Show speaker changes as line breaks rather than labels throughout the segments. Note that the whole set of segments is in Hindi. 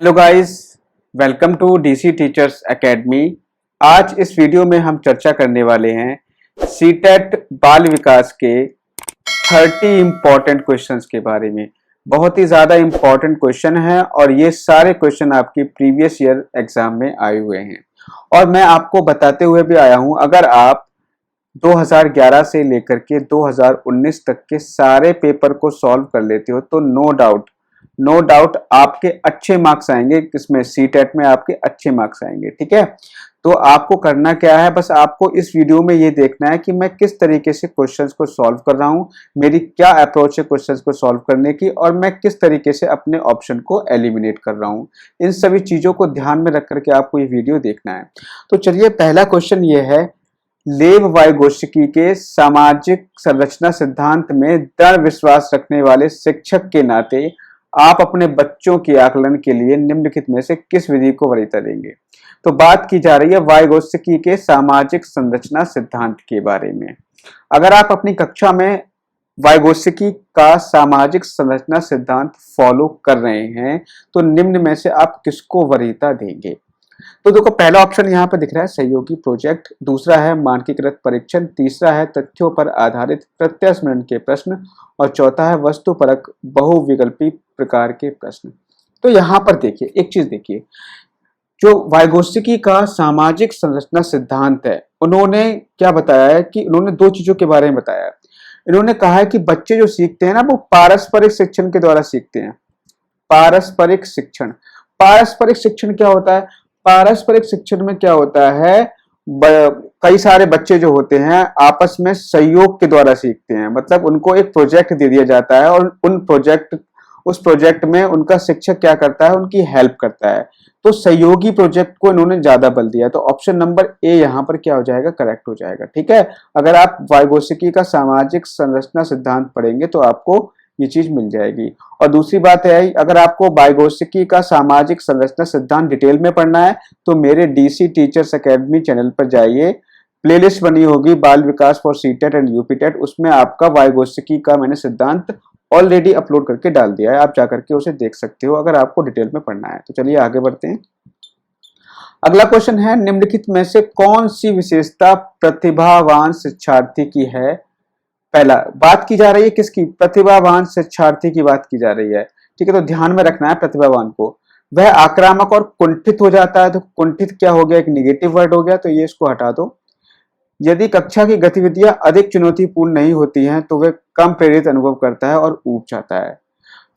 Hello guys, welcome to DC teachers academy. आज इस वीडियो में हम चर्चा करने वाले हैं सीटेट बाल विकास के 30 इम्पॉर्टेंट क्वेश्चंस के बारे में। बहुत ही ज़्यादा इम्पॉर्टेंट क्वेश्चन है और ये सारे क्वेश्चन आपकी प्रीवियस ईयर एग्जाम में आए हुए हैं और मैं आपको बताते हुए भी आया हूँ। अगर आप 2011 से लेकर के 2019 तक के सारे पेपर को सॉल्व कर लेते हो तो नो डाउट आपके अच्छे मार्क्स आएंगे। इसमें सीटेट में आपके अच्छे मार्क्स आएंगे। ठीक है, तो आपको करना क्या है, बस आपको इस वीडियो में ये देखना है कि मैं किस तरीके से क्वेश्चंस को सॉल्व कर रहा हूँ, मेरी क्या अप्रोच है क्वेश्चंस को सॉल्व करने की, और मैं किस तरीके से अपने ऑप्शन को एलिमिनेट कर रहा हूँ। इन सभी चीजों को ध्यान में रख करके आपको ये वीडियो देखना है। तो चलिए, पहला क्वेश्चन ये है, लेव वाइगोत्स्की के सामाजिक संरचना सिद्धांत में दृढ़ विश्वास रखने वाले शिक्षक के नाते आप अपने बच्चों के आकलन के लिए निम्नलिखित में से किस विधि को वरीयता देंगे। तो बात की जा रही है वाइगोत्स्की के सामाजिक संरचना सिद्धांत के बारे में। अगर आप अपनी कक्षा में वाइगोत्स्की का सामाजिक संरचना सिद्धांत फॉलो कर रहे हैं तो निम्न में से आप किसको वरीयता देंगे। तो देखो, पहला ऑप्शन यहाँ पर दिख रहा है सहयोगी प्रोजेक्ट, दूसरा है मानकीकृत परीक्षण, तीसरा है तथ्यों पर आधारित प्रत्यास्मरण के प्रश्न और चौथा है वस्तुपरक बहुविकल्पी प्रकार के प्रश्न। तो यहाँ पर देखिए, एक चीज देखिए, जो वाइगोत्स्की का सामाजिक संरचना सिद्धांत है, उन्होंने क्या बताया है कि उन्होंने दो चीजों के बारे में बताया है। इन्होंने कहा है कि बच्चे जो सीखते हैं ना, वो पारस्परिक शिक्षण के द्वारा सीखते हैं। पारस्परिक शिक्षण, पारस्परिक शिक्षण क्या होता है? पारस्परिक शिक्षण में क्या होता है, कई सारे बच्चे जो होते हैं आपस में सहयोग के द्वारा सीखते हैं। मतलब उनको एक प्रोजेक्ट दे दिया जाता है और उस प्रोजेक्ट में उनका शिक्षक क्या करता है, उनकी हेल्प करता है। तो सहयोगी प्रोजेक्ट को इन्होंने ज्यादा बल दिया है। तो ऑप्शन नंबर ए यहाँ पर क्या हो जाएगा, करेक्ट हो जाएगा। ठीक है, अगर आप वाइगोत्स्की का सामाजिक संरचना सिद्धांत पढ़ेंगे तो आपको ये चीज मिल जाएगी। और दूसरी बात है, अगर आपको वाइगोत्स्की का सामाजिक संरचना सिद्धांत डिटेल में पढ़ना है तो मेरे डीसी टीचर्स एकेडमी चैनल पर जाइए, प्लेलिस्ट बनी होगी बाल विकास फॉर सीटेट एंड यूपीटेट, उसमें आपका वाइगोत्स्की का मैंने सिद्धांत ऑलरेडी अपलोड करके डाल दिया है, आप जाकर के उसे देख सकते हो अगर आपको डिटेल में पढ़ना है। तो चलिए आगे बढ़ते हैं। अगला क्वेश्चन है, निम्नलिखित में से कौन सी विशेषता प्रतिभावान शिक्षार्थी की है? पहला, बात की जा रही है किसकी? प्रतिभावान शिक्षार्थी की बात की जा रही है। ठीक है, तो ध्यान में रखना है प्रतिभावान को। वह आक्रामक और कुंठित हो जाता है। तो कुंठित क्या हो गया, एक निगेटिव वर्ड हो गया, तो ये इसको हटा दो। यदि कक्षा की गतिविधियां अधिक चुनौतीपूर्ण नहीं होती हैं तो वह कम प्रेरित अनुभव करता है और ऊब जाता है।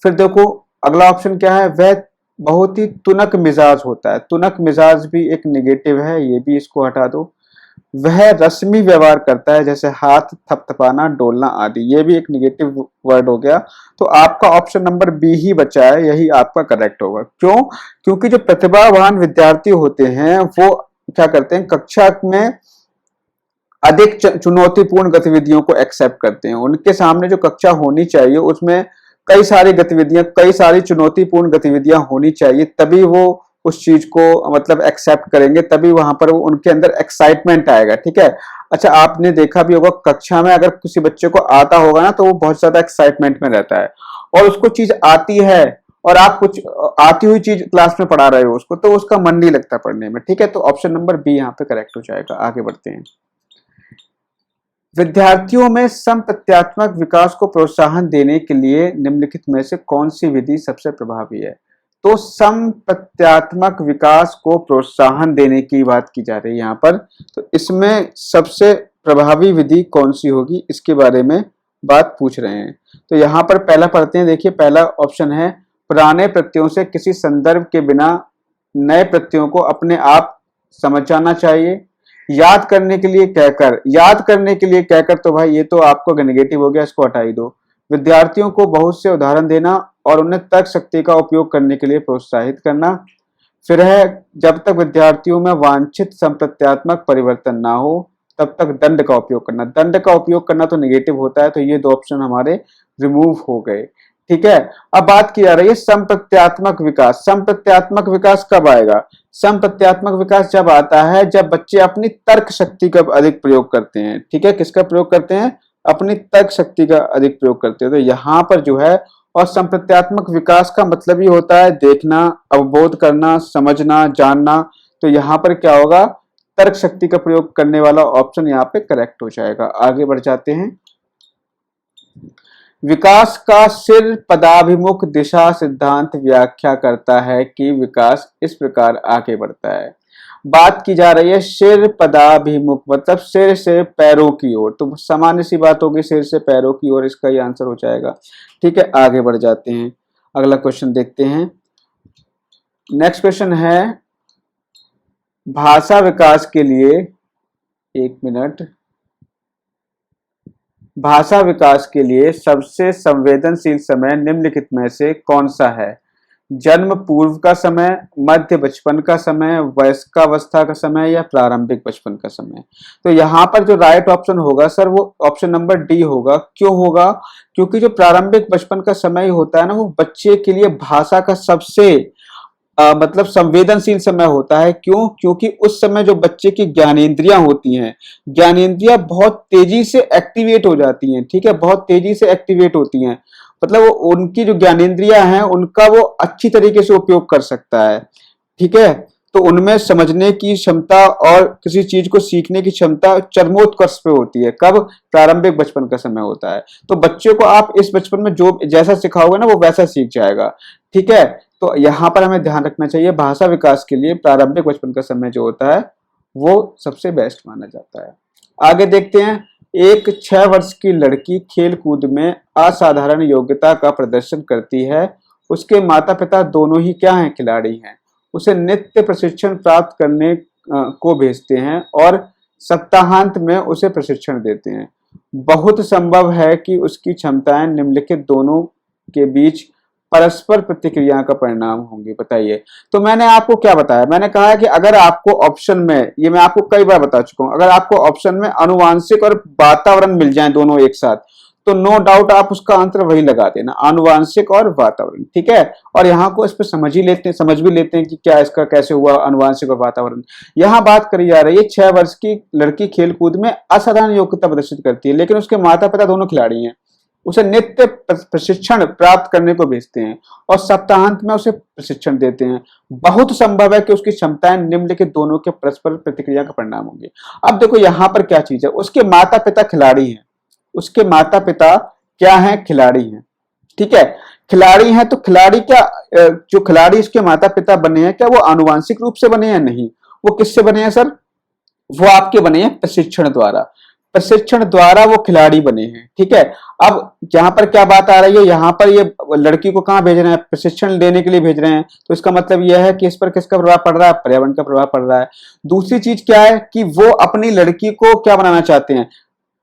फिर देखो, अगला ऑप्शन क्या है, वह बहुत ही तुनक मिजाज होता है। तुनक मिजाज भी एक निगेटिव है, ये भी इसको हटा दो। वह रस्मी व्यवहार करता है, जैसे हाथ थपथपाना, डोलना आदि, ये भी एक निगेटिव वर्ड हो गया। तो आपका ऑप्शन नंबर बी ही बचा है, यही आपका करेक्ट होगा। क्यों? क्योंकि जो प्रतिभावान विद्यार्थी होते हैं वो क्या करते हैं, कक्षा में अधिक चुनौतीपूर्ण गतिविधियों को एक्सेप्ट करते हैं। उनके सामने जो कक्षा होनी चाहिए उसमें कई सारी गतिविधियां, कई सारी चुनौतीपूर्ण गतिविधियां होनी चाहिए, तभी वो उस चीज को मतलब एक्सेप्ट करेंगे, तभी वहां पर उनके अंदर एक्साइटमेंट आएगा। ठीक है, अच्छा, आपने देखा भी होगा कक्षा में अगर किसी बच्चे को आता होगा ना तो वो बहुत ज्यादा एक्साइटमेंट में रहता है और उसको चीज आती है और आप कुछ आती हुई चीज क्लास में पढ़ा रहे हो उसको, तो उसका मन नहीं लगता पढ़ने में। ठीक है, तो ऑप्शन नंबर बी यहाँ पे करेक्ट हो जाएगा। आगे बढ़ते हैं। विद्यार्थियों में संप्रत्यात्मक विकास को प्रोत्साहन देने के लिए निम्नलिखित में से कौन सी विधि सबसे प्रभावी है? तो संप्रत्यात्मक विकास को प्रोत्साहन देने की बात की जा रही है यहाँ पर। तो इसमें सबसे प्रभावी विधि कौन सी होगी, इसके बारे में बात पूछ रहे हैं। तो यहाँ पर पहला पढ़ते हैं। देखिए, पहला ऑप्शन है, पुराने प्रत्ययों से किसी संदर्भ के बिना नए प्रत्ययों को अपने आप समझ जाना चाहिए। याद करने के लिए कहकर, याद करने के लिए कहकर, तो भाई ये तो आपको नेगेटिव हो गया, इसको हटा ही दो। विद्यार्थियों को बहुत से उदाहरण देना और उन्हें तर्क शक्ति का उपयोग करने के लिए प्रोत्साहित करना। फिर है, जब तक विद्यार्थियों में वांछित संप्रत्यात्मक परिवर्तन ना हो तब तक दंड का उपयोग करना। दंड का उपयोग करना तो नेगेटिव होता है, तो ये दो ऑप्शन हमारे रिमूव हो गए। ठीक है, अब बात की जा रही है संप्रत्यात्मक विकास। संप्रत्यात्मक विकास कब आएगा? संप्रत्यात्मक विकास जब आता है जब बच्चे अपनी तर्क शक्ति का अधिक प्रयोग करते हैं। ठीक है, किसका प्रयोग करते हैं? अपनी तर्क शक्ति का अधिक प्रयोग करते हैं। तो यहाँ पर जो है और संप्रत्यात्मक विकास का मतलब ही होता है देखना, अवबोध करना, समझना, जानना। तो यहाँ पर क्या होगा, तर्क शक्ति का प्रयोग करने वाला ऑप्शन यहाँ पे करेक्ट हो जाएगा। आगे बढ़ जाते हैं। विकास का सिर पदाभिमुख दिशा सिद्धांत व्याख्या करता है कि विकास इस प्रकार आगे बढ़ता है। बात की जा रही है सिर पदाभिमुख, मतलब सिर से पैरों की ओर। तो सामान्य सी बात होगी, सिर से पैरों की ओर, इसका ही आंसर हो जाएगा। ठीक है, आगे बढ़ जाते हैं, अगला क्वेश्चन देखते हैं। नेक्स्ट क्वेश्चन है, भाषा विकास के लिए, एक मिनट, भाषा विकास के लिए सबसे संवेदनशील समय निम्नलिखित में से कौन सा है? जन्म पूर्व का समय, मध्य बचपन का समय, वयस्कावस्था का समय या प्रारंभिक बचपन का समय? तो यहाँ पर जो राइट ऑप्शन होगा सर वो ऑप्शन नंबर डी होगा। क्यों होगा? क्योंकि जो प्रारंभिक बचपन का समय होता है ना, वो बच्चे के लिए भाषा का सबसे मतलब संवेदनशील समय होता है। क्यों? क्योंकि उस समय जो बच्चे की ज्ञानेंद्रियां होती हैं, ज्ञानेंद्रियां बहुत तेजी से एक्टिवेट हो जाती हैं। ठीक है, बहुत तेजी से एक्टिवेट होती हैं, मतलब वो उनकी जो ज्ञानेंद्रियां हैं उनका वो अच्छी तरीके से उपयोग कर सकता है। ठीक है, तो उनमें समझने की क्षमता और किसी चीज को सीखने की क्षमता चरमोत्कर्ष पे होती है। कब? प्रारंभिक बचपन का समय होता है। तो बच्चे को आप इस बचपन में जो जैसा सिखाओगे ना वो वैसा सीख जाएगा। ठीक है, तो यहाँ पर हमें ध्यान रखना चाहिए, भाषा विकास के लिए प्रारंभिक बचपन का समय जो होता है वो सबसे बेस्ट माना जाता है। आगे देखते हैं। एक 6 वर्ष की लड़की खेल कूद में असाधारण योग्यता का प्रदर्शन करती है। उसके माता पिता दोनों ही क्या हैं? खिलाड़ी हैं। उसे नित्य प्रशिक्षण प्राप्त करने को भेजते हैं और सप्ताहांत में उसे प्रशिक्षण देते हैं। बहुत संभव है कि उसकी क्षमताएं निम्नलिखित दोनों के बीच परस्पर प्रतिक्रिया का परिणाम होंगी। बताइए। तो मैंने आपको क्या बताया? मैंने कहा है कि अगर आपको ऑप्शन में, ये मैं आपको कई बार बता चुका हूं, अगर आपको ऑप्शन में अनुवांशिक और वातावरण मिल जाए दोनों एक साथ, तो नो डाउट आप उसका आंसर वही लगा देना, अनुवांशिक और वातावरण। ठीक है, और यहाँ को इस पर समझ भी लेते हैं कि क्या इसका कैसे हुआ अनुवांशिक और वातावरण। यहाँ बात करी जा रही है 6 वर्ष की लड़की खेल कूद में असाधारण योग्यता प्रदर्शित करती है, लेकिन उसके माता पिता दोनों खिलाड़ी हैं। उसे नित्य प्रशिक्षण प्राप्त करने को भेजते हैं और सप्ताहांत में उसे प्रशिक्षण देते हैं। बहुत संभव है कि उसकी क्षमताएं निम्नलिखित दोनों के परस्पर प्रतिक्रिया का परिणाम होंगे। अब देखो यहाँ पर क्या चीज है, उसके माता पिता खिलाड़ी हैं, उसके माता पिता क्या हैं? खिलाड़ी हैं। ठीक है, खिलाड़ी हैं, तो खिलाड़ी क्या, जो खिलाड़ी इसके माता पिता बने हैं, क्या वो आनुवांशिक रूप से बने हैं? नहीं। वो किससे बने हैं सर? वो आपके बने हैं प्रशिक्षण द्वारा, प्रशिक्षण द्वारा वो खिलाड़ी बने हैं। ठीक है, अब यहाँ पर क्या बात आ रही है, यहाँ पर ये लड़की को कहाँ भेज रहे हैं? प्रशिक्षण लेने के लिए भेज रहे हैं। तो इसका मतलब यह है कि इस पर किसका प्रभाव पड़ रहा है? पर्यावरण का प्रभाव पड़ रहा है। दूसरी चीज क्या है कि वो अपनी लड़की को क्या बनाना चाहते हैं?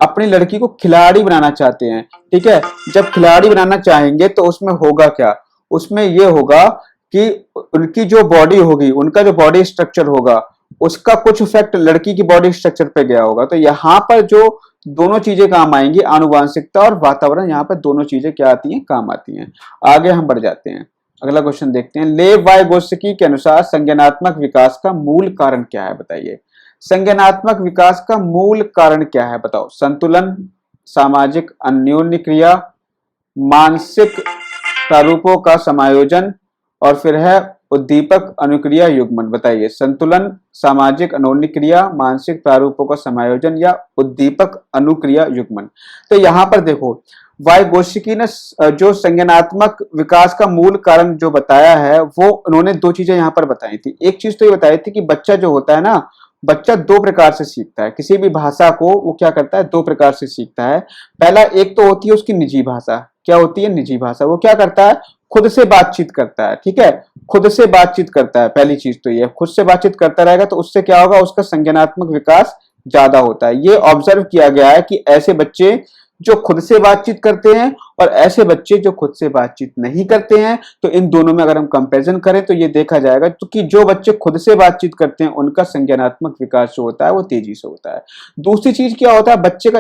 अपनी लड़की को खिलाड़ी बनाना चाहते हैं। ठीक है, जब खिलाड़ी बनाना चाहेंगे तो उसमें होगा क्या? उसमें यह होगा कि उनकी जो बॉडी होगी, उनका जो बॉडी स्ट्रक्चर होगा, उसका कुछ इफेक्ट लड़की की बॉडी स्ट्रक्चर पे गया होगा। तो यहाँ पर जो दोनों चीजें काम आएंगी, आनुवांशिकता और वातावरण, यहाँ पर दोनों चीजें क्या आती हैं? काम आती हैं। आगे हम बढ़ जाते हैं, अगला क्वेश्चन देखते हैं। लेव वाइगोत्स्की के अनुसार संज्ञानात्मक विकास का मूल कारण क्या है? बताइए। संज्ञानात्मक विकास का मूल कारण क्या है? बताओ। संतुलन, सामाजिक अन्योन्य क्रिया, मानसिक प्रारूपों का समायोजन, और फिर है उद्दीपक अनुक्रिया युग्मन। बताइए। संतुलन, सामाजिक अन्योन्य क्रिया, मानसिक प्रारूपों का समायोजन या उद्दीपक अनुक्रिया युग्मन। तो यहाँ पर देखो, वाइगोत्स्की ने जो संज्ञानात्मक विकास का मूल कारण जो बताया है, वो उन्होंने दो चीजें यहाँ पर बताई थी। एक चीज तो ये बताई थी कि बच्चा जो होता है ना, बच्चा दो प्रकार से सीखता है। किसी भी भाषा को वो क्या करता है? दो प्रकार से सीखता है। पहला, एक तो होती है उसकी निजी भाषा। क्या होती है? निजी भाषा। वो क्या करता है? खुद से बातचीत करता है। ठीक है, खुद से बातचीत करता है। पहली चीज तो ये, खुद से बातचीत करता रहेगा तो उससे क्या होगा? उसका संज्ञानात्मक विकास ज्यादा होता है। ये ऑब्जर्व किया गया है कि ऐसे बच्चे जो खुद से बातचीत करते हैं और ऐसे बच्चे जो खुद से बातचीत नहीं करते हैं, तो इन दोनों में अगर हम कंपैरिजन करें तो ये देखा जाएगा तो कि जो बच्चे खुद से बातचीत करते हैं उनका संज्ञानात्मक विकास जो होता है वो तेजी से होता है। दूसरी चीज क्या होता है? बच्चे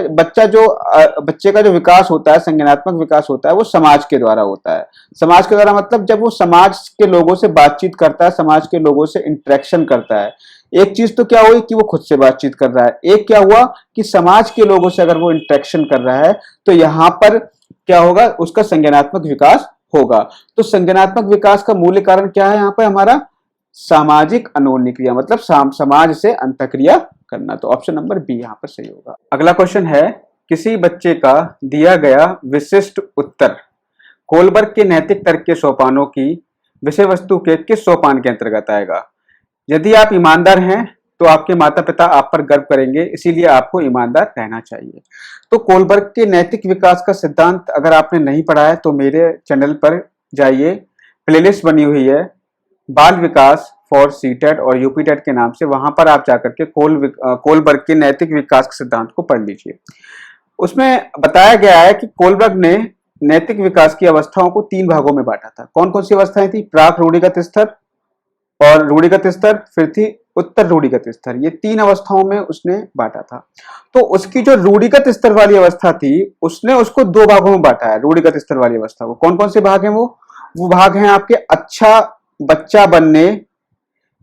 का जो विकास होता है, संज्ञानात्मक विकास होता है, वो समाज के द्वारा होता है। समाज के द्वारा मतलब जब वो समाज के लोगों से बातचीत करता है, समाज के लोगों से इंटरेक्शन करता है। एक चीज तो क्या हुई कि वो खुद से बातचीत कर रहा है, एक क्या हुआ कि समाज के लोगों से अगर वो इंटरेक्शन कर रहा है, तो यहां पर क्या होगा? उसका संज्ञानात्मक विकास होगा। तो संज्ञानात्मक विकास का मूल कारण क्या है यहाँ पर हमारा? सामाजिक अनोन्य क्रिया, मतलब समाज से अंतःक्रिया करना। तो ऑप्शन नंबर बी यहाँ पर सही होगा। अगला क्वेश्चन है, किसी बच्चे का दिया गया विशिष्ट उत्तर कोलबर्ग के नैतिक तर्क के सोपानों की विषय वस्तु के किस सोपान के अंतर्गत आएगा? यदि आप ईमानदार हैं तो आपके माता पिता आप पर गर्व करेंगे, इसीलिए आपको ईमानदार रहना चाहिए। तो कोलबर्ग के नैतिक विकास का सिद्धांत अगर आपने नहीं पढ़ा है तो मेरे चैनल पर जाइए, प्लेलिस्ट बनी हुई है बाल विकास फॉर सीटेट और यूपीटेट के नाम से, वहां पर आप जाकर के कोलबर्ग के नैतिक विकास के सिद्धांत को पढ़ लीजिए। उसमें बताया गया है कि कोलबर्ग ने नैतिक विकास की अवस्थाओं को 3 भागों में बांटा था। कौन कौन सी अवस्थाएं थी? प्राक रूढ़िगत स्तर और रूढ़िगत स्तर, फिर थी उत्तर रूढ़िगत स्तर। ये 3 अवस्थाओं में उसने बांटा था। तो उसकी जो रूढ़िगत स्तर वाली अवस्था थी उसने उसको 2 भागों में बांटा है। रूढ़िगत स्तर वाली अवस्था को कौन कौन से भाग हैं? वो भाग हैं आपके अच्छा बच्चा बनने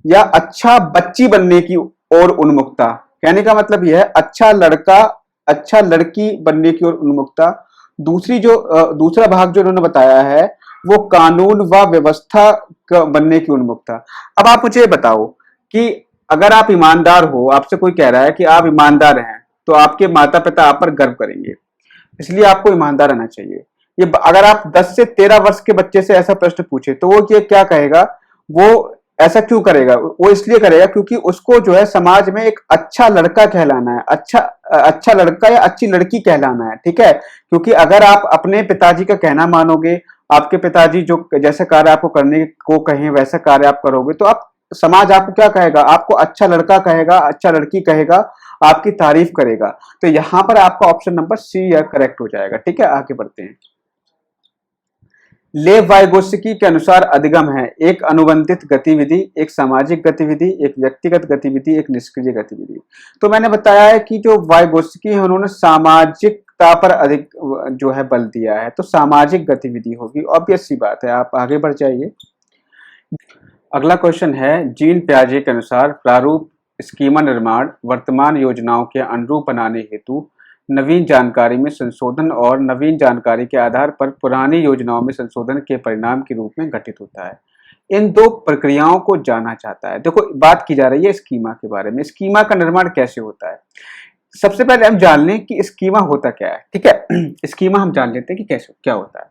या अच्छा बच्ची बनने की ओर उन्मुखता। कहने का मतलब यह है अच्छा लड़का अच्छा लड़की बनने की ओर उन्मुखता। दूसरा भाग जो उन्होंने बताया है वो कानून व व्यवस्था बनने की उन्मुखता। अब आप मुझे बताओ कि अगर आप ईमानदार हो, आपसे कोई कह रहा है कि आप ईमानदार हैं, तो आपके माता पिता आप पर गर्व करेंगे, इसलिए आपको ईमानदार रहना चाहिए। ये अगर आप 10 से 13 वर्ष के बच्चे से ऐसा प्रश्न पूछे तो वो ये क्या कहेगा? वो ऐसा क्यों करेगा? वो इसलिए करेगा क्योंकि उसको जो है समाज में एक अच्छा लड़का कहलाना है, अच्छा लड़का या अच्छी लड़की कहलाना है, ठीक है। क्योंकि अगर आप अपने पिताजी का कहना मानोगे, आपके पिताजी जो जैसे कार्य आपको करने को कहें वैसा कार्य आप करोगे, तो आप समाज आपको क्या कहेगा? आपको अच्छा लड़का कहेगा, अच्छा लड़की कहेगा, आपकी तारीफ करेगा। तो यहां पर आपका ऑप्शन नंबर सी या करेक्ट हो जाएगा, ठीक है। आगे बढ़ते हैं। लेव वाइगोत्स्की के अनुसार अधिगम है एक अनुबंधित गतिविधि, एक सामाजिक गतिविधि, एक व्यक्तिगत गतिविधि, एक निष्क्रिय गतिविधि। तो मैंने बताया है कि जो वाइगोत्स्की है उन्होंने सामाजिकता पर अधिक जो है बल दिया है, तो सामाजिक गतिविधि होगी, ऑब्वियस सी बात है। आप आगे बढ़ जाइए। अगला क्वेश्चन है, जीन पियाजे के अनुसार प्रारूप स्कीमा निर्माण वर्तमान योजनाओं के अनुरूप बनाने हेतु नवीन जानकारी में संशोधन और नवीन जानकारी के आधार पर पुरानी योजनाओं में संशोधन के परिणाम के रूप में घटित होता है। इन 2 प्रक्रियाओं को जानना चाहता है। देखो, बात की जा रही है स्कीमा के बारे में। स्कीमा का निर्माण कैसे होता है? सबसे पहले हम जान लें कि स्कीमा होता क्या है, ठीक है। स्कीमा हम जान लेते हैं कि कैसे क्या होता है।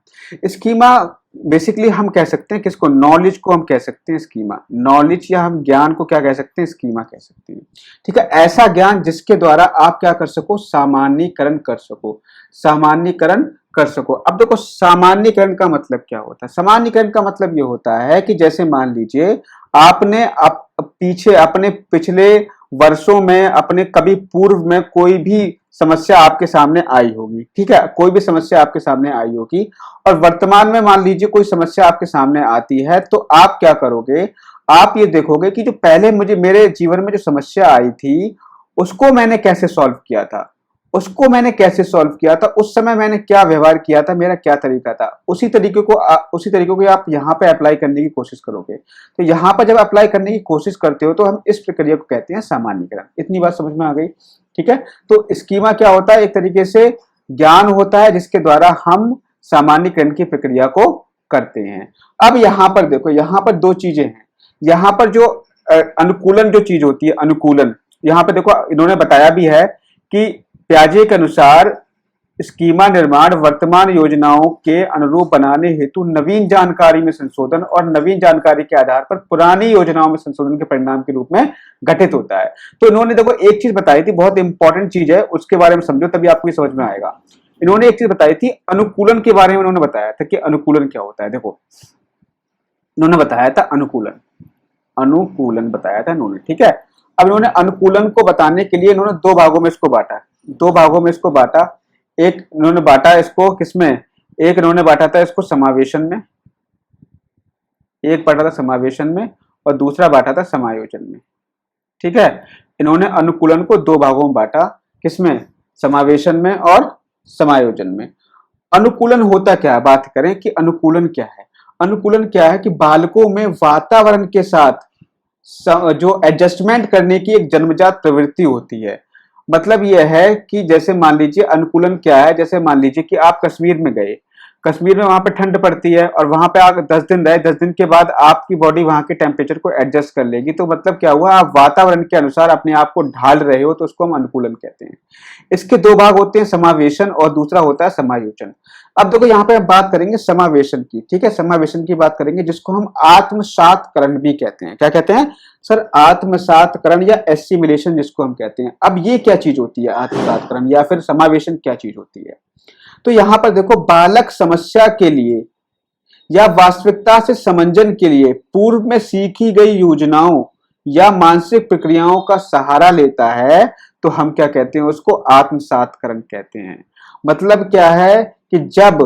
स्कीमा बेसिकली हम कह सकते हैं किसको? नॉलेज को हम कह सकते हैं स्कीमा। नॉलेज या हम ज्ञान को क्या कह सकते हैं? स्कीमा कह सकते हैं, ठीक है। ऐसा ज्ञान जिसके द्वारा आप क्या कर सको? सामान्यीकरण कर सको, सामान्यीकरण कर सको। अब देखो, सामान्यीकरण का मतलब क्या होता है? सामान्यीकरण का मतलब ये होता है कि जैसे मान लीजिए आपने पीछे अपने पिछले वर्षों में अपने कभी पूर्व में कोई भी समस्या आपके सामने आई होगी, ठीक है। कोई भी समस्या आपके सामने आई होगी और वर्तमान में मान लीजिए कोई समस्या आपके सामने आती है, तो आप क्या करोगे? आप ये देखोगे कि जो पहले मेरे जीवन में जो समस्या आई थी उसको मैंने कैसे सॉल्व किया था, उस समय मैंने क्या व्यवहार किया था, मेरा क्या तरीका था, उसी तरीके को आप यहाँ पे अप्लाई करने की कोशिश करोगे। तो यहाँ पर जब अप्लाई करने की कोशिश करते हो तो हम इस प्रक्रिया को कहते हैं सामान्यीकरण। इतनी बात समझ में आ गई, ठीक है। तो स्कीमा क्या होता है? एक तरीके से ज्ञान होता है जिसके द्वारा हम सामान्यीकरण की प्रक्रिया को करते हैं। अब यहाँ पर देखो, यहाँ पर 2 चीजें हैं। यहाँ पर जो अनुकूलन जो चीज होती है, अनुकूलन, यहाँ पे देखो इन्होंने बताया भी है कि पियाजे के अनुसार स्कीमा निर्माण वर्तमान योजनाओं के अनुरूप बनाने हेतु नवीन जानकारी में संशोधन और नवीन जानकारी के आधार पर पुरानी योजनाओं में संशोधन के परिणाम के रूप में घटित होता है। तो इन्होंने देखो एक चीज बताई थी, बहुत इंपॉर्टेंट चीज है, उसके बारे में समझो तभी आपको समझ में आएगा। इन्होंने एक चीज बताई थी, अनुकूलन के बारे में इन्होंने बताया था कि अनुकूलन क्या होता है। देखो, इन्होंने बताया था अनुकूलन बताया था इन्होंने, ठीक है। अब इन्होंने अनुकूलन को बताने के लिए इन्होंने 2 भागों में इसको बांटा। एक इन्होंने बांटा इसको किसमें? एक इन्होंने बांटा था इसको समावेशन में, एक बांटा था समावेशन में और दूसरा बांटा था समायोजन में, ठीक है। इन्होंने अनुकूलन को 2 भागों में बांटा, किसमें? समावेशन में और समायोजन में। अनुकूलन होता क्या है? बात करें कि अनुकूलन क्या है। अनुकूलन क्या है कि बालकों में वातावरण के साथ जो एडजस्टमेंट करने की एक जन्मजात प्रवृत्ति होती है। मतलब यह है कि जैसे मान लीजिए अनुकूलन क्या है, जैसे मान लीजिए कि आप कश्मीर में गए, कश्मीर में वहां पे ठंड पड़ती है और वहां पे आप 10 दिन रहे, 10 दिन के बाद आपकी बॉडी वहां के टेम्परेचर को एडजस्ट कर लेगी। तो मतलब क्या हुआ, आप वातावरण के अनुसार अपने आप को ढाल रहे हो, तो उसको हम अनुकूलन कहते हैं। इसके दो भाग होते हैं, समावेशन और दूसरा होता है समायोजन। अब देखो यहाँ पे हम बात करेंगे समावेशन की, ठीक है, समावेशन की बात करेंगे, जिसको हम आत्मसातकरण भी कहते हैं। क्या कहते हैं सर? आत्मसातकरण या एसिमिलेशन जिसको हम कहते हैं। अब ये क्या चीज होती है आत्मसातकरण या फिर समावेशन, क्या चीज होती है? तो यहां पर देखो, बालक समस्या के लिए या वास्तविकता से समंजन के लिए पूर्व में सीखी गई योजनाओं या मानसिक प्रक्रियाओं का सहारा लेता है, तो हम क्या कहते हैं? उसको आत्मसातकरण कहते हैं। मतलब क्या है कि जब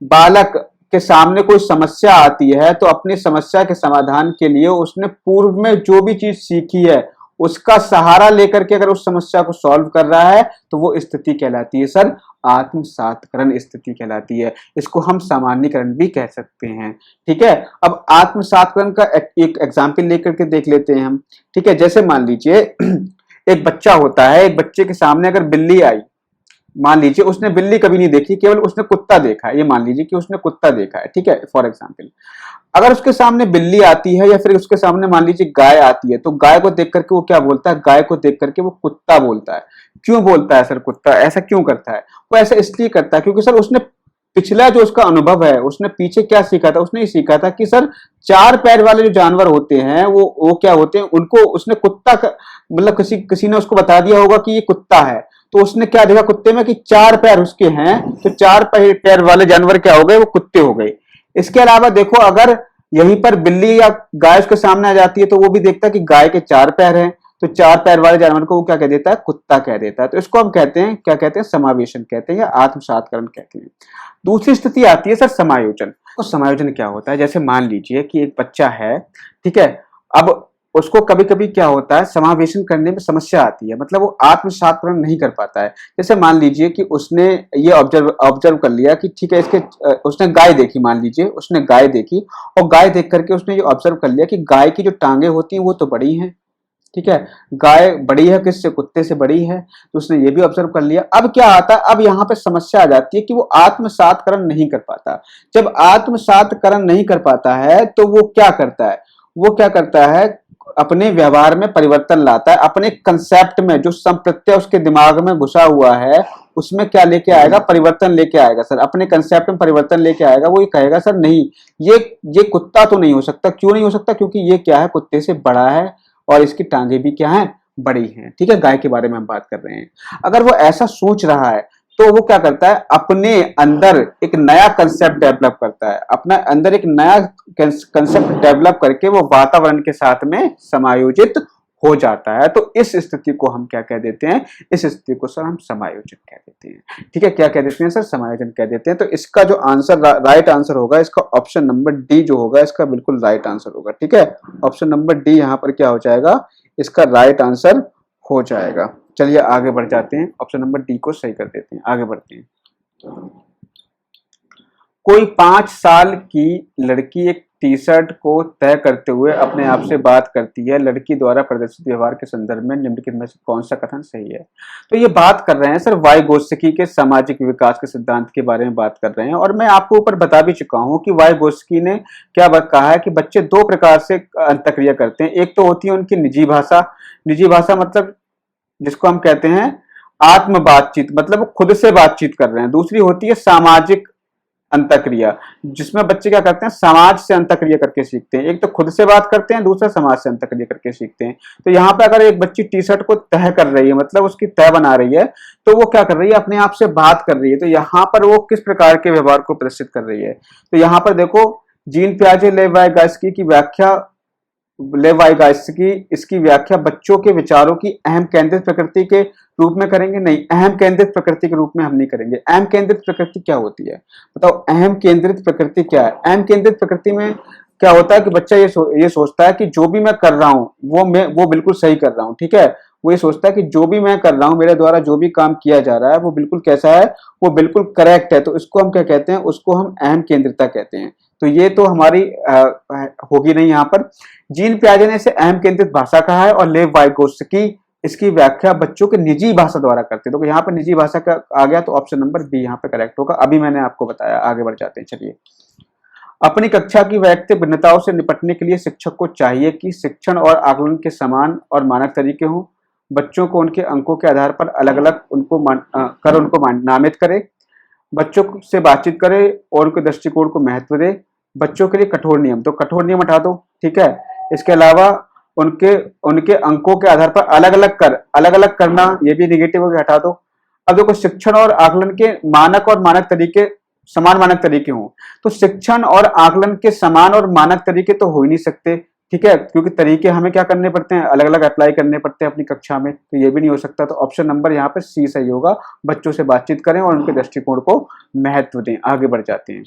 बालक के सामने कोई समस्या आती है तो अपनी समस्या के समाधान के लिए उसने पूर्व में जो भी चीज सीखी है उसका सहारा लेकर के अगर उस समस्या को सॉल्व कर रहा है तो वो स्थिति कहलाती है सर आत्मसातकरण स्थिति कहलाती है। इसको हम सामान्यीकरण भी कह सकते हैं। ठीक है, अब आत्मसातकरण का एक एग्जाम्पल लेकर के देख लेते हैं हम। ठीक है, जैसे मान लीजिए एक बच्चा होता है, एक बच्चे के सामने अगर बिल्ली आई, मान लीजिए उसने बिल्ली कभी नहीं देखी, केवल उसने कुत्ता देखा है, ये मान लीजिए कि उसने कुत्ता देखा है। ठीक है, फॉर एग्जाम्पल अगर उसके सामने बिल्ली आती है या फिर उसके सामने मान लीजिए गाय आती है, तो गाय को देख करके वो क्या बोलता है? गाय को देख करके वो कुत्ता बोलता है। क्यों बोलता है सर कुत्ता? ऐसा क्यों करता है? वो ऐसा इसलिए करता है क्योंकि सर उसने पिछला जो उसका अनुभव है, उसने पीछे क्या सीखा था? उसने ये सीखा था कि सर चार पैर वाले जो जानवर होते हैं वो क्या होते हैं, उनको उसने कुत्ता मतलब किसी ने उसको बता दिया होगा कि ये कुत्ता है, तो उसने क्या देखा कुत्ते में कि चार पैर उसके हैं, तो चार पैर वाले जानवर क्या हो गए? वो कुत्ते हो गए। इसके अलावा देखो, अगर यहीं पर बिल्ली या गाय उसके सामने आ जाती है तो वो भी देखता है कि गाय के चार पैर हैं, तो चार पैर वाले जानवर को वो क्या कह देता है? कुत्ता कह देता है। तो इसको हम कहते हैं, क्या कहते हैं? समावेशन कहते हैं या आत्मसातकरण कहते हैं। दूसरी स्थिति आती है सर समायोजन। तो समायोजन क्या होता है? जैसे मान लीजिए कि एक बच्चा है, ठीक है, अब उसको कभी कभी क्या होता है, समावेशन करने में समस्या आती है, मतलब वो आत्मसातकरण नहीं कर पाता है। जैसे मान लीजिए कि उसने ये ऑब्जर्व कर लिया कि ठीक है, इसके उसने गाय देखी, मान लीजिए उसने गाय देखी और गाय देख करके उसने ये ऑब्जर्व कर लिया कि गाय की जो टांगे होती हैं वो तो बड़ी हैं। ठीक है, गाय बड़ी है किससे? कुत्ते से बड़ी है, तो उसने ये भी ऑब्जर्व कर लिया। अब क्या आता है? अब यहाँ पे समस्या आ जाती है कि वो आत्मसातकरण नहीं कर पाता। जब आत्मसातकरण नहीं कर पाता है तो वो क्या करता है? वो क्या करता है? अपने व्यवहार में परिवर्तन लाता है, अपने कंसेप्ट में जो संप्रत्यय उसके दिमाग में घुसा हुआ है उसमें क्या लेके आएगा? परिवर्तन लेके आएगा सर, अपने कंसेप्ट में परिवर्तन लेके आएगा। वो ये कहेगा सर नहीं, ये कुत्ता तो नहीं हो सकता। क्यों नहीं हो सकता? क्योंकि ये क्या है? कुत्ते से बड़ा है और इसकी टांगे भी क्या है? बड़ी हैं। ठीक है, गाय के बारे में हम बात कर रहे हैं। अगर वो ऐसा सोच रहा है तो वो क्या करता है? अपने अंदर एक नया कंसेप्ट डेवलप करता है, अपना अंदर एक नया कंसेप्ट डेवलप करके वो वातावरण के साथ में समायोजित हो जाता है। तो इस स्थिति को हम क्या कह देते हैं? इस स्थिति को सर हम समायोजन कह देते हैं। ठीक है, क्या कह देते हैं सर? समायोजन कह देते हैं। तो इसका जो आंसर राइट आंसर होगा, इसका ऑप्शन नंबर डी जो होगा, इसका बिल्कुल राइट आंसर होगा। ठीक है, ऑप्शन नंबर डी यहाँ पर क्या हो जाएगा? इसका राइट आंसर हो जाएगा। चलिए आगे बढ़ जाते हैं, ऑप्शन नंबर डी को सही कर देते हैं, आगे बढ़ते हैं। कोई 5 साल की लड़की एक टी शर्ट को तय करते हुए अपने आप से बात करती है, लड़की द्वारा प्रदर्शित व्यवहार के संदर्भ में निम्नलिखित में से कौन सा कथन सही है? तो ये बात कर रहे हैं सर वाइगोत्स्की के सामाजिक विकास के सिद्धांत के बारे में बात कर रहे हैं। और मैं आपको ऊपर बता भी चुका हूं कि वाइगोत्स्की ने क्या कहा है कि बच्चे दो प्रकार से अंतःक्रिया करते हैं। एक तो होती है उनकी निजी भाषा, निजी भाषा मतलब जिसको हम कहते हैं आत्म बातचीत, मतलब वो खुद से बातचीत कर रहे हैं। दूसरी होती है सामाजिक अंतःक्रिया, जिसमें बच्चे क्या करते हैं? समाज से अंतःक्रिया करके सीखते हैं। एक तो खुद से बात करते हैं, दूसरा समाज से अंतःक्रिया करके सीखते हैं। तो यहाँ पे अगर एक बच्ची टी शर्ट को तह कर रही है, मतलब उसकी तह बना रही है, तो वो क्या कर रही है? अपने आप से बात कर रही है। तो यहाँ पर वो किस प्रकार के व्यवहार को प्रदर्शित कर रही है? तो यहाँ पर देखो, जीन पियाजे लेवाइगास्की की व्याख्या, लेवाइगास्की इसकी व्याख्या बच्चों के विचारों की अहम केंद्रित प्रकृति के रूप में करेंगे। नहीं, अहम केंद्रित प्रकृति के रूप में हम नहीं करेंगे। अहम केंद्रित प्रकृति क्या होती है? बताओ, अहम केंद्रित प्रकृति क्या है? अहम केंद्रित प्रकृति में क्या होता है कि बच्चा ये सोचता है कि जो भी मैं कर रहा हूं वो बिल्कुल सही कर रहा हूं। ठीक है, वो ये सोचता है कि जो भी मैं कर रहा हूं, मेरे द्वारा जो भी काम किया जा रहा है वो बिल्कुल कैसा है? वो बिल्कुल करेक्ट है। तो इसको हम क्या कहते हैं? उसको हम अहम केंद्रिता कहते हैं। तो ये तो हमारी होगी नहीं यहाँ पर। जीन पियाजे ने इसे अहम केंद्रित भाषा कहा है और लेव वाइगोत्स्की इसकी व्याख्या बच्चों के निजी भाषा द्वारा करते हैं। तो यहाँ पे निजी भाषा का आ गया तो ऑप्शन नंबर बी यहाँ पे करेक्ट होगा। अभी मैंने आपको बताया, आगे बढ़ जाते हैं। चलिए, अपनी कक्षा की वैयक्तिक भिन्नताओं से निपटने के लिए शिक्षक को चाहिए कि शिक्षण और आकलन के समान और मानक तरीके हों। बच्चों को उनके अंकों के आधार पर अलग अलग उनको नामित करे। बच्चों से बातचीत करे और उनके दृष्टिकोण को महत्व दे। बच्चों के लिए कठोर नियम, तो कठोर नियम हटा दो, ठीक है। इसके अलावा उनके उनके अंकों के आधार पर अलग अलग करना, ये भी निगेटिव हो गया, हटा दो। अब देखो, शिक्षण और आकलन के मानक और मानक तरीके, समान मानक तरीके हों, तो शिक्षण और आकलन के समान और मानक तरीके तो हो ही नहीं सकते, ठीक है, क्योंकि तरीके हमें क्या करने पड़ते हैं, अलग अलग अप्लाई करने पड़ते हैं अपनी कक्षा में, तो ये भी नहीं हो सकता। तो ऑप्शन नंबर यहाँ पर सी सही होगा। बच्चों से बातचीत करें और उनके दृष्टिकोण को महत्व दें। आगे बढ़ जाते हैं।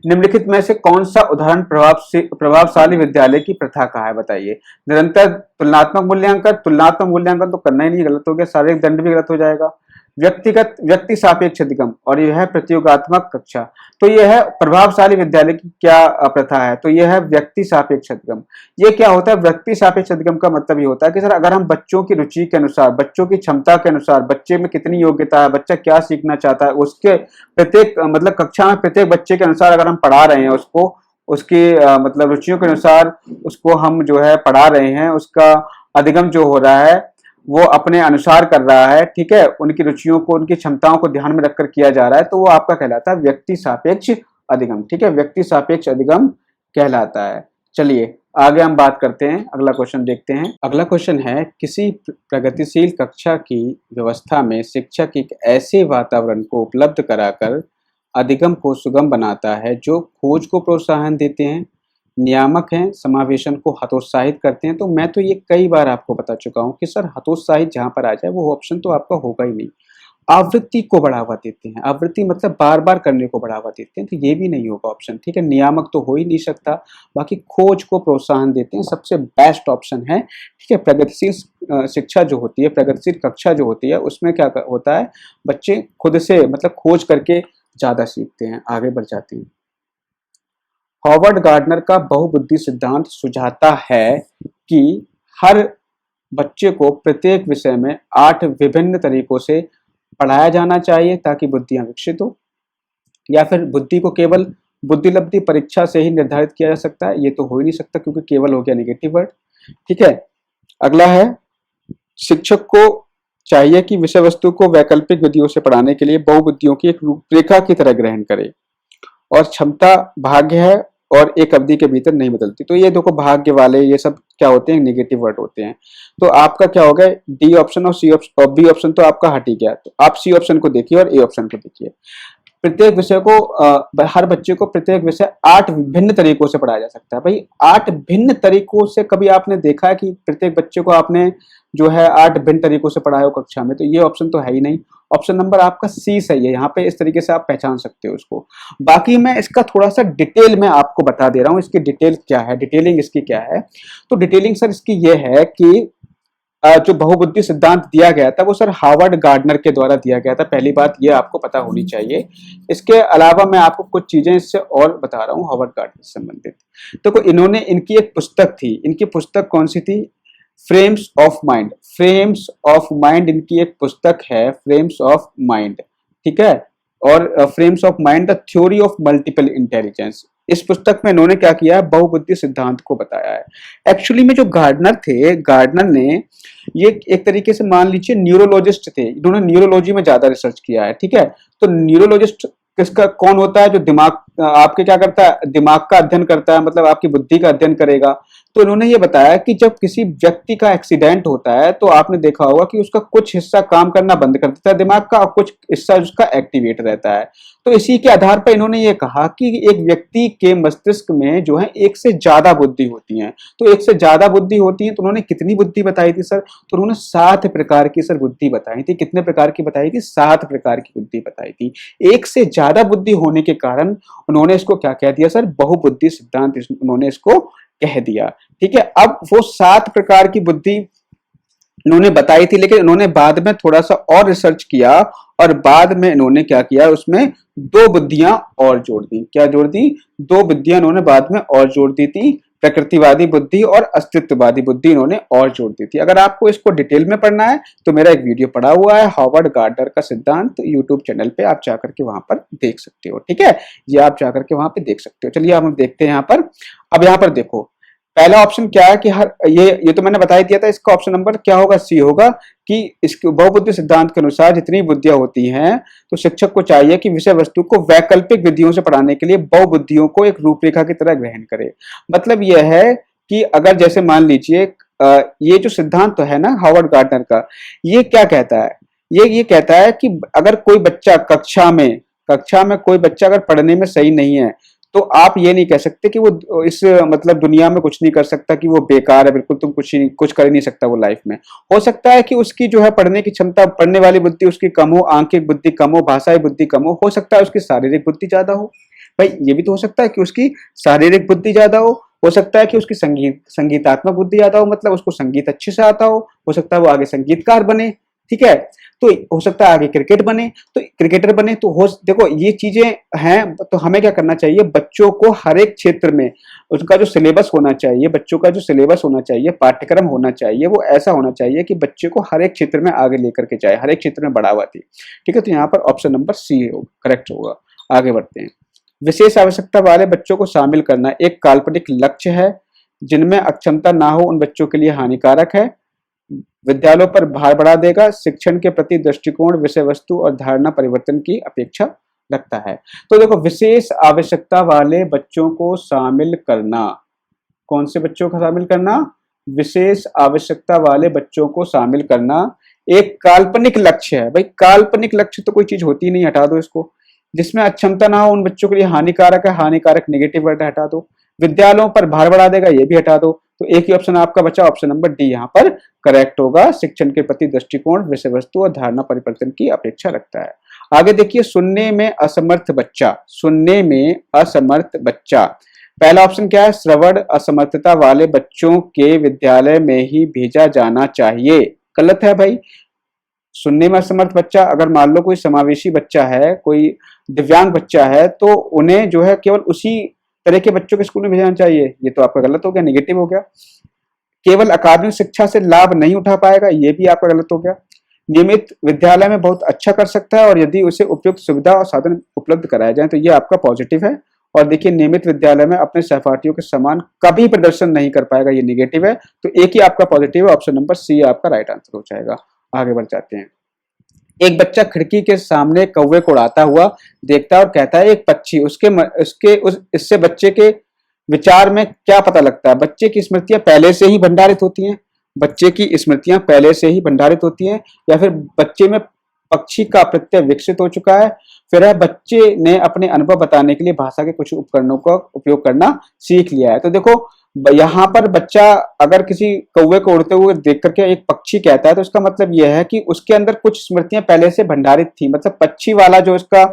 निम्नलिखित में से कौन सा उदाहरण प्रभावशाली विद्यालय की प्रथा का है, बताइए। निरंतर तुलनात्मक मूल्यांकन तो करना ही नहीं, गलत हो गया। शारीरिक दंड भी गलत हो जाएगा। व्यक्ति सापेक्ष अधिगम, और यह है प्रतियोगात्मक कक्षा। तो यह है प्रभावशाली विद्यालय की क्या प्रथा है, तो यह है व्यक्ति सापेक्ष अधिगम। ये क्या होता है, व्यक्ति सापेक्ष अधिगम का मतलब ये होता है कि सर अगर हम बच्चों की रुचि के अनुसार, बच्चों की क्षमता के अनुसार, बच्चे में कितनी योग्यता है, बच्चा क्या सीखना चाहता है, उसके प्रत्येक मतलब कक्षा में प्रत्येक बच्चे के अनुसार अगर हम पढ़ा रहे हैं उसको, उसकी मतलब रुचियों के अनुसार उसको हम जो है पढ़ा रहे हैं, उसका अधिगम जो हो रहा है वो अपने अनुसार कर रहा है, ठीक है, उनकी रुचियों को, उनकी क्षमताओं को ध्यान में रखकर किया जा रहा है, तो वो आपका कहलाता है व्यक्ति सापेक्ष अधिगम, ठीक है, व्यक्ति सापेक्ष अधिगम कहलाता है। चलिए आगे हम बात करते हैं, अगला क्वेश्चन देखते हैं। अगला क्वेश्चन है, किसी प्रगतिशील कक्षा की व्यवस्था में शिक्षक एक ऐसे वातावरण को उपलब्ध कराकर अधिगम को सुगम बनाता है जो खोज को प्रोत्साहन देते हैं, नियामक हैं, समावेशन को हतोत्साहित करते हैं। तो मैं तो ये कई बार आपको बता चुका हूं कि सर हतोत्साहित जहां पर आ जाए वो ऑप्शन तो आपका होगा ही नहीं। आवृत्ति को बढ़ावा देते हैं, आवृत्ति मतलब बार बार करने को बढ़ावा देते हैं, तो ये भी नहीं होगा ऑप्शन, ठीक है। नियामक तो हो ही नहीं सकता। बाकी खोज को प्रोत्साहन देते हैं, सबसे बेस्ट ऑप्शन है, ठीक है। प्रगतिशील शिक्षा जो होती है, प्रगतिशील कक्षा जो होती है, उसमें क्या होता है, बच्चे खुद से मतलब खोज करके ज्यादा सीखते हैं। आगे बढ़ जाते हैं। हॉवर्ड गार्डनर का बहुबुद्धि सिद्धांत सुझाता है कि हर बच्चे को प्रत्येक विषय में 8 विभिन्न तरीकों से पढ़ाया जाना चाहिए ताकि बुद्धियां विकसित हो, या फिर बुद्धि को केवल बुद्धिलब्धि परीक्षा से ही निर्धारित किया जा सकता है। ये तो हो ही नहीं सकता क्योंकि केवल हो गया नेगेटिव वर्ड, ठीक है। अगला है, शिक्षक को चाहिए कि विषय वस्तु को वैकल्पिक विधियों से पढ़ाने के लिए बहुबुद्धियों की एक रूपरेखा की तरह ग्रहण करे, और क्षमता भाग्य है और एक अवधि के भीतर नहीं बदलती। तो ये देखो, भाग्य वाले ये सब क्या होते हैं, नेगेटिव वर्ड होते हैं। तो आपका क्या हो गया, डी ऑप्शन और सी ऑप्शन और बी ऑप्शन तो आपका हट ही गया। तो आप सी ऑप्शन को देखिए और ए ऑप्शन को देखिए। प्रत्येक विषय को हर बच्चे को प्रत्येक विषय 8 विभिन्न तरीकों से पढ़ाया जा सकता है। भाई 8 भिन्न तरीकों से कभी आपने देखा है कि प्रत्येक बच्चे को आपने जो है 8 भिन्न तरीकों से पढ़ाया हो कक्षा में? तो ये ऑप्शन तो है ही नहीं। ऑप्शन नंबर आपका सी सही है। यहाँ पे इस तरीके से आप पहचान सकते हो उसको। बाकी मैं इसका थोड़ा सा डिटेल में आपको बता दे रहा हूँ, इसकी डिटेल क्या है, डिटेलिंग इसकी क्या है। तो डिटेलिंग सर इसकी ये है कि जो बहुबुद्धि सिद्धांत दिया गया था वो सर हार्वर्ड गार्डनर के द्वारा दिया गया था। पहली बात ये आपको पता होनी चाहिए। इसके अलावा मैं आपको कुछ चीजें इससे और बता रहा हूँ हार्वर्ड गार्डनर से संबंधित। तो इन्होंने, इनकी एक पुस्तक थी, इनकी पुस्तक कौन सी थी? Frames of mind. Frames of mind इनकी एक पुस्तक है, फ्रेम्स ऑफ माइंड, ठीक है। और frames of mind the theory of multiple intelligence. इस पुस्तक में इन्होंने क्या किया है, बहुबुद्धि सिद्धांत को बताया है। एक्चुअली में जो गार्डनर थे, गार्डनर ने ये एक तरीके से मान लीजिए न्यूरोलॉजिस्ट थे, इन्होंने न्यूरोलॉजी में ज्यादा रिसर्च किया है, ठीक है। तो न्यूरोलॉजिस्ट किसका कौन होता है? जो दिमाग आपके क्या करता है, दिमाग का अध्ययन करता है, मतलब आपकी बुद्धि का अध्ययन करेगा। तो इन्होंने ये बताया कि जब किसी व्यक्ति का एक्सीडेंट होता है तो आपने देखा होगा कि उसका कुछ हिस्सा काम करना बंद कर देता है दिमाग का, और कुछ हिस्सा उसका एक्टिवेट रहता है। तो इसी के आधार पर इन्होंने ये कहा कि एक व्यक्ति के मस्तिष्क में जो है 1 से ज्यादा बुद्धि होती है। तो 1 से ज्यादा बुद्धि होती है, तो उन्होंने कितनी बुद्धि बताई थी सर? तो उन्होंने 7 प्रकार की सर बुद्धि बताई थी। कितने प्रकार की बताई थी? 7 प्रकार की बुद्धि बताई थी। 1 से ज्यादा बुद्धि होने के कारण उन्होंने इसको क्या कह दिया सर? बहुबुद्धि सिद्धांत उन्होंने इसको कह दिया, ठीक है। अब वो 7 प्रकार की बुद्धि इन्होंने बताई थी, लेकिन इन्होंने बाद में थोड़ा सा और रिसर्च किया और बाद में इन्होंने क्या किया, उसमें 2 बुद्धियां और जोड़ दी। क्या जोड़ दी? 2 बुद्धियां इन्होंने बाद में और जोड़ दी थी। प्रकृतिवादी बुद्धि और अस्तित्ववादी बुद्धि इन्होंने और जोड़ दी थी। अगर आपको इसको डिटेल में पढ़ना है तो मेरा एक वीडियो पड़ा हुआ है हॉवर्ड गार्डनर का सिद्धांत, यूट्यूब चैनल पे आप जाकर के वहां पर देख सकते हो। ठीक है, ये आप जाकर के वहां पे देख सकते हो। चलिए हम देखते हैं यहाँ पर। अब यहाँ पर देखो पहला ऑप्शन क्या है कि हर ये तो मैंने बता ही दिया था, इसका ऑप्शन नंबर क्या होगा, सी होगा कि इसके बहुबुद्धि सिद्धांत के अनुसार जितनी बुद्धियां होती हैं तो शिक्षक को चाहिए कि विषय वस्तु को वैकल्पिक विधियों से पढ़ाने के लिए बहुबुद्धियों को एक रूपरेखा की तरह ग्रहण करे। मतलब यह है कि अगर जैसे मान लीजिए ये जो सिद्धांत तो है ना हॉवर्ड गार्डनर का, ये क्या कहता है, ये कहता है कि अगर कोई बच्चा कक्षा में कोई बच्चा अगर पढ़ने में सही नहीं है तो आप ये नहीं कह सकते कि वो इस मतलब दुनिया में कुछ नहीं कर सकता, कि वो बेकार है, बिल्कुल तुम कुछ कर ही नहीं सकता वो लाइफ में। हो सकता है कि उसकी जो है पढ़ने की क्षमता, पढ़ने वाली बुद्धि उसकी कम हो, आंखिक बुद्धि कम हो, भाषाई बुद्धि कम हो सकता है उसकी शारीरिक बुद्धि ज्यादा हो। भाई ये भी तो हो सकता है कि उसकी शारीरिक बुद्धि ज्यादा हो सकता है कि उसकी संगीतात्मक बुद्धि ज्यादा हो, मतलब उसको संगीत अच्छे से आता हो सकता है वो आगे संगीतकार बने। ठीक है, तो हो सकता है आगे क्रिकेटर बने। तो देखो ये चीजें हैं, तो हमें क्या करना चाहिए, बच्चों को हर एक क्षेत्र में उसका जो सिलेबस होना चाहिए, बच्चों का जो सिलेबस होना चाहिए, पाठ्यक्रम होना चाहिए, वो ऐसा होना चाहिए कि बच्चे को हर एक क्षेत्र में आगे लेकर के जाए, हर एक क्षेत्र में बढ़ावा दे। ठीक है, तो यहाँ पर ऑप्शन नंबर सी करेक्ट होगा। आगे बढ़ते हैं। विशेष आवश्यकता वाले बच्चों को शामिल करना एक काल्पनिक लक्ष्य है, जिनमें अक्षमता ना हो उन बच्चों के लिए हानिकारक है, विद्यालयों पर भार बढ़ा देगा, शिक्षण के प्रति दृष्टिकोण, विषय वस्तु और धारणा परिवर्तन की अपेक्षा रखता है। तो देखो विशेष आवश्यकता वाले बच्चों को शामिल करना, कौन से बच्चों को शामिल करना, विशेष आवश्यकता वाले बच्चों को शामिल करना एक काल्पनिक लक्ष्य है। भाई काल्पनिक लक्ष्य तो कोई चीज होती नहीं, हटा दो इसको। जिसमें अक्षमता ना हो उन बच्चों के लिए हानिकारक है, हानिकारक नेगेटिव वर्ड हटा दो। विद्यालयों पर भार बढ़ा देगा, ये भी हटा दो। तो एक ही ऑप्शन आपका बचा, ऑप्शन नंबर डी यहाँ पर करेक्ट होगा। शिक्षण के प्रति दृष्टिकोण, विषय वस्तु और धारणा परिवर्तन की अपेक्षा रखता है। आगे देखिए, सुनने में असमर्थ बच्चा, सुनने में असमर्थ बच्चा। पहला ऑप्शन क्या है, श्रवण असमर्थता वाले बच्चों के विद्यालय में ही भेजा जाना चाहिए। गलत है भाई। सुनने में असमर्थ बच्चा, अगर मान लो कोई समावेशी बच्चा है, कोई दिव्यांग बच्चा है, तो उन्हें जो है केवल उसी तरह के बच्चों के स्कूल में भेजना चाहिए। ये तो आपका गलत हो गया, नेगेटिव हो गया। केवल अकादमिक शिक्षा से लाभ नहीं उठा पाएगा, ये भी आपका गलत हो गया। नियमित विद्यालय में बहुत अच्छा कर सकता है और यदि उसे उपयुक्त सुविधा और साधन उपलब्ध कराए जाए तो ये आपका पॉजिटिव है। और देखिए, नियमित विद्यालय में अपने सहपाठियों के समान कभी प्रदर्शन नहीं कर पाएगा, ये नेगेटिव है। तो एक ही आपका पॉजिटिव है, ऑप्शन नंबर सी आपका राइट आंसर हो जाएगा। आगे बढ़ जाते हैं। एक बच्चा खिड़की के सामने कौवे को उड़ाता हुआ देखता है और कहता है एक पक्षी। इससे बच्चे के विचार में क्या पता लगता है? बच्चे की स्मृतियां पहले से ही भंडारित होती हैं, बच्चे की स्मृतियां पहले से ही भंडारित होती हैं, या फिर बच्चे में पक्षी का प्रत्यय विकसित हो चुका है, फिर है बच्चे ने अपने अनुभव बताने के लिए भाषा के कुछ उपकरणों का उपयोग करना सीख लिया है। तो देखो यहाँ पर बच्चा अगर किसी कौवे को उड़ते हुए देख करके एक पक्षी कहता है तो इसका मतलब यह है कि उसके अंदर कुछ स्मृतियां पहले से भंडारित थी। मतलब पक्षी वाला जो इसका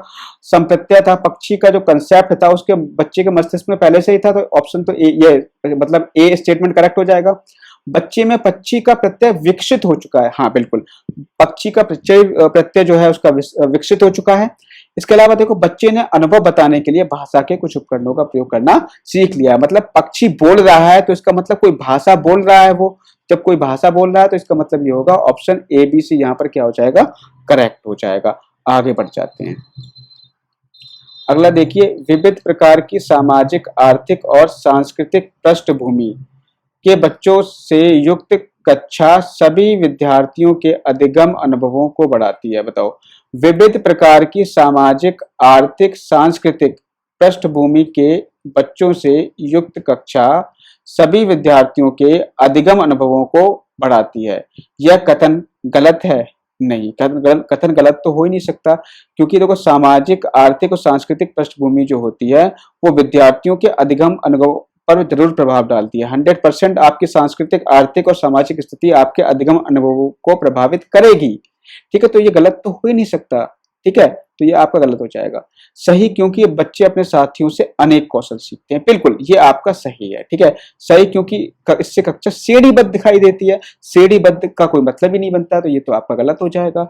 संप्रत्यय था, पक्षी का जो कंसेप्ट था, उसके बच्चे के मस्तिष्क में पहले से ही था। तो ऑप्शन तो ये मतलब ए स्टेटमेंट करेक्ट हो जाएगा। बच्चे में पक्षी का प्रत्यय विकसित हो चुका है, हाँ बिल्कुल, पक्षी का प्रत्यय जो है उसका विकसित हो चुका है। इसके अलावा देखो, बच्चे ने अनुभव बताने के लिए भाषा के कुछ उपकरणों का प्रयोग करना सीख लिया है। मतलब पक्षी बोल रहा है तो इसका मतलब कोई भाषा बोल रहा है। वो जब कोई भाषा बोल रहा है तो इसका मतलब ये होगा ऑप्शन ए बी सी यहाँ पर क्या हो जाएगा, करेक्ट हो जाएगा। आगे बढ़ जाते हैं। अगला देखिए, विविध प्रकार की सामाजिक, आर्थिक और सांस्कृतिक पृष्ठभूमि के बच्चों से युक्त कक्षा सभी विद्यार्थियों के अधिगम अनुभवों को बढ़ाती है। बताओ, विविध प्रकार की सामाजिक, आर्थिक, सांस्कृतिक पृष्ठभूमि के बच्चों से युक्त कक्षा सभी विद्यार्थियों के अधिगम अनुभवों को बढ़ाती है। यह कथन गलत है? नहीं, कथन गलत तो हो ही नहीं सकता, क्योंकि देखो सामाजिक, आर्थिक और सांस्कृतिक पृष्ठभूमि जो होती है वो विद्यार्थियों के अधिगम अनुभव पर जरूर प्रभाव डालती है। 100% आपकी सांस्कृतिक, आर्थिक और सामाजिक स्थिति आपके अधिगम अनुभवों को प्रभावित करेगी। ठीक है, तो ये गलत तो हो ही नहीं सकता। ठीक है, तो ये आपका गलत हो जाएगा। सही, क्योंकि बच्चे अपने साथियों से अनेक कौशल सीखते हैं। बिल्कुल, ये आपका सही है। ठीक है, सही, क्योंकि इससे कक्षा श्रेणीबद्ध दिखाई देती है। श्रेणीबद्ध का कोई मतलब ही नहीं बनता, तो ये तो आपका गलत हो जाएगा।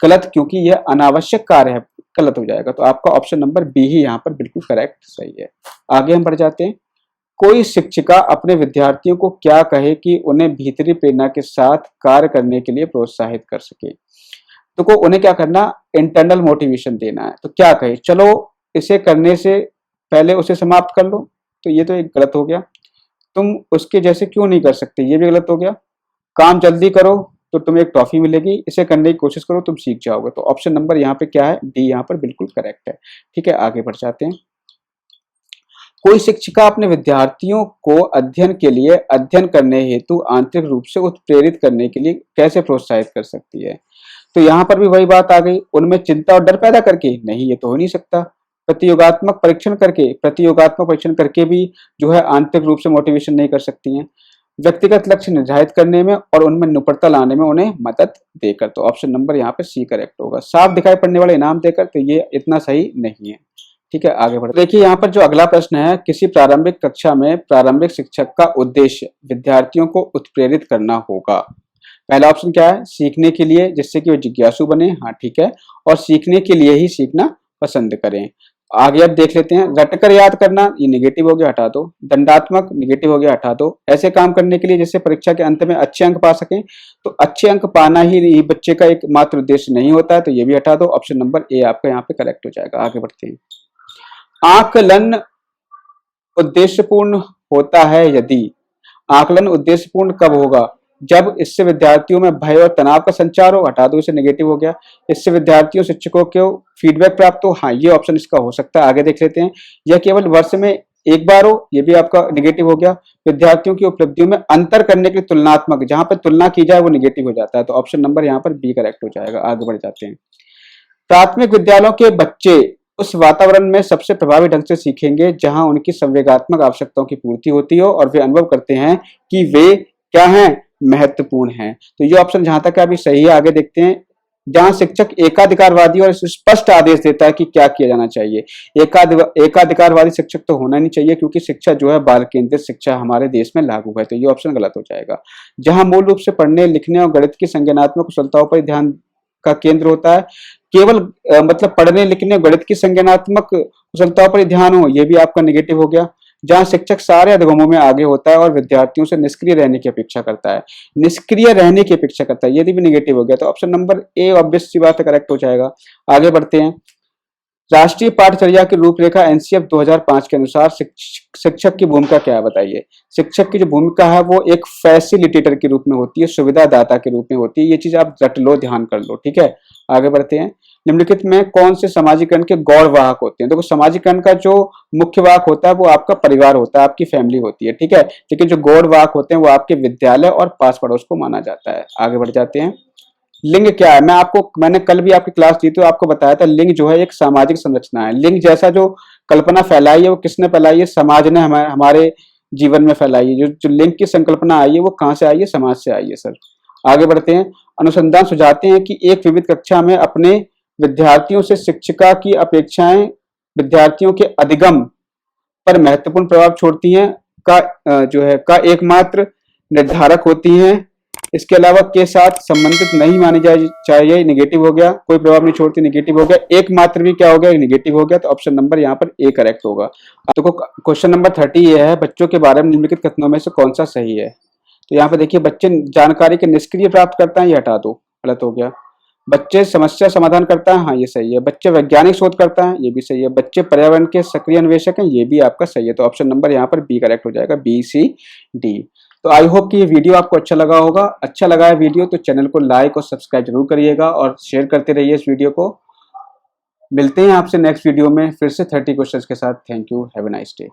गलत, क्योंकि यह अनावश्यक कार्य है, गलत हो जाएगा। तो आपका ऑप्शन नंबर बी ही यहाँ पर बिल्कुल करेक्ट सही है। आगे हम बढ़ जाते हैं। कोई शिक्षिका अपने विद्यार्थियों को क्या कहे कि उन्हें भीतरी प्रेरणा के साथ कार्य करने के लिए प्रोत्साहित कर सके। तो को उन्हें क्या करना, इंटरनल मोटिवेशन देना है। तो क्या कहे, चलो इसे करने से पहले उसे समाप्त कर लो, तो ये तो एक गलत हो गया। तुम उसके जैसे क्यों नहीं कर सकते, ये भी गलत हो गया। काम जल्दी करो तो तुम्हें एक ट्रॉफी मिलेगी, इसे करने की कोशिश करो तुम सीख जाओगे। तो ऑप्शन नंबर यहाँ पे क्या है, डी यहाँ पर बिल्कुल करेक्ट है। ठीक है, आगे बढ़ जाते हैं। कोई शिक्षिका अपने विद्यार्थियों को अध्ययन के लिए अध्ययन करने हेतु आंतरिक रूप से उत्प्रेरित करने के लिए कैसे प्रोत्साहित कर सकती है। तो यहाँ पर भी वही बात आ गई, उनमें चिंता और डर पैदा करके, नहीं ये तो हो नहीं सकता। प्रतियोगात्मक परीक्षण करके भी जो है आंतरिक रूप से मोटिवेशन नहीं कर सकती हैं। व्यक्तिगत लक्ष्य निर्धारित करने में और उनमें निपुणता लाने में उन्हें मदद देकर। तो ऑप्शन नंबर यहाँ पे सी करेक्ट होगा। साफ दिखाई पड़ने वाले इनाम देकर, तो ये इतना सही नहीं है। ठीक है, आगे बढ़ते। देखिए यहाँ पर जो अगला प्रश्न है, किसी प्रारंभिक कक्षा में प्रारंभिक शिक्षक का उद्देश्य विद्यार्थियों को उत्प्रेरित करना होगा। पहला ऑप्शन क्या है, सीखने के लिए, जिससे कि वो जिज्ञासु बने। हाँ ठीक है, और सीखने के लिए ही सीखना पसंद करें। आगे अब देख लेते हैं। रटकर याद करना, ये नेगेटिव हो गया, हटा दो। दंडात्मक, नेगेटिव हो गया, हटा दो। ऐसे काम करने के लिए जिससे परीक्षा के अंत में अच्छे अंक पा सकें, तो अच्छे अंक पाना ही बच्चे का एक मात्र उद्देश्य नहीं होता है, तो ये भी हटा दो। ऑप्शन नंबर ए आपका यहाँ पे करेक्ट हो जाएगा। आगे बढ़ते हैं। आकलन उद्देश्यपूर्ण होता है यदि, आकलन उद्देश्यपूर्ण कब होगा, जब इससे विद्यार्थियों में भय और तनाव का संचार हो। हटा दो, इसे नेगेटिव हो गया। इससे विद्यार्थियों शिक्षकों को फीडबैक प्राप्त हो। हाँ, ये ऑप्शन इसका हो सकता है। आगे देख लेते हैं। यह केवल वर्ष में एक बार हो, ये भी आपका नेगेटिव हो गया। विद्यार्थियों की उपलब्धियों में अंतर करने के लिए तुलनात्मक, जहां पर तुलना की जाए वो नेगेटिव हो जाता है। तो ऑप्शन नंबर यहाँ पर बी करेक्ट हो जाएगा। आगे बढ़ जाते हैं। प्राथमिक विद्यालयों के बच्चे उस वातावरण में सबसे प्रभावी ढंग से सीखेंगे जहां उनकी संवेगात्मक आवश्यकताओं की पूर्ति होती हो और वे अनुभव करते हैं कि वे क्या हैं, महत्वपूर्ण हैं। तो ये ऑप्शन जहां तक अभी सही है। आगे देखते हैं। जहां शिक्षक एकाधिकारवादी और स्पष्ट आदेश देता है कि क्या किया जाना चाहिए। एकाधिकारवादी शिक्षक तो होना नहीं चाहिए, क्योंकि शिक्षा जो है बाल केंद्रित शिक्षा हमारे देश में लागू है। तो ये ऑप्शन गलत हो जाएगा। जहां मूल रूप से पढ़ने लिखने और गणित की संज्ञानात्मक कुशलताओं पर ध्यान का केंद्र होता है, केवल मतलब पढ़ने लिखने गणित की संज्ञानात्मक कुशलताओं पर ध्यान हो, ये भी आपका नेगेटिव हो गया। जहां शिक्षक सारे अधिगमों में आगे होता है और विद्यार्थियों से निष्क्रिय रहने की अपेक्षा करता है, ये भी नेगेटिव हो गया। तो ऑप्शन नंबर ए ऑब्वियस सी बात है, करेक्ट हो जाएगा। आगे बढ़ते हैं। राष्ट्रीय पाठचर्या की रूपरेखा एनसीएफ 2005 के अनुसार शिक्षक की भूमिका क्या है, बताइए। शिक्षक की जो भूमिका है वो एक फैसिलिटेटर के रूप में होती है, सुविधादाता के रूप में होती है। ये चीज आप रट लो, ध्यान कर लो। ठीक है, आगे बढ़ते हैं। निम्नलिखित में कौन से सामाजिकरण के गौड़ वाहक होते हैं। देखो, सामाजिकरण का जो मुख्य वाहक होता है वो आपका परिवार होता है, आपकी फैमिली होती है। ठीक है, लेकिन जो गौड़ वाहक होते हैं वो आपके विद्यालय और पास पड़ोस को माना जाता है। आगे बढ़ जाते हैं। लिंग क्या है, मैंने कल भी आपकी क्लास दी तो आपको बताया था, लिंग जो है एक सामाजिक संरचना है। लिंग जैसा जो कल्पना फैलाई है वो किसने फैलाई है, समाज ने हमारे जीवन में फैलाई है। जो लिंग की संकल्पना आई है वो कहाँ से आई है, समाज से आई है सर। आगे बढ़ते हैं। अनुसंधान सुझाते हैं कि एक विविध कक्षा में अपने विद्यार्थियों से शिक्षिका की अपेक्षाएं विद्यार्थियों के अधिगम पर महत्वपूर्ण प्रभाव छोड़ती हैं का एकमात्र निर्धारक होती हैं। इसके अलावा के साथ संबंधित नहीं मानी जाए चाहिए, निगेटिव हो गया। कोई प्रभाव नहीं छोड़ती, निगेटिव हो गया। एकमात्र भी क्या हो गया, निगेटिव हो गया। तो ऑप्शन नंबर यहाँ पर ए करेक्ट होगा। तो क्वेश्चन नंबर 30 ये है, बच्चों के बारे में निम्नलिखित कथनों में से कौन सा सही है। तो यहाँ पे देखिए, बच्चे जानकारी के निष्क्रिय प्राप्त करता है, ये हटा दो, गलत हो गया। बच्चे समस्या समाधान करता है, हाँ ये सही है। बच्चे वैज्ञानिक शोध करता है, ये भी सही है। बच्चे पर्यावरण के सक्रिय अन्वेषक हैं, ये भी आपका सही है। तो ऑप्शन नंबर यहाँ पर बी करेक्ट हो जाएगा, बी सी डी। तो आई होप कि ये वीडियो आपको अच्छा लगा होगा। अच्छा लगा है वीडियो तो चैनल को लाइक और सब्सक्राइब जरूर करिएगा और शेयर करते रहिए इस वीडियो को। मिलते हैं आपसे नेक्स्ट वीडियो में फिर से 30 क्वेश्चंस के साथ। Thank you, have a nice day.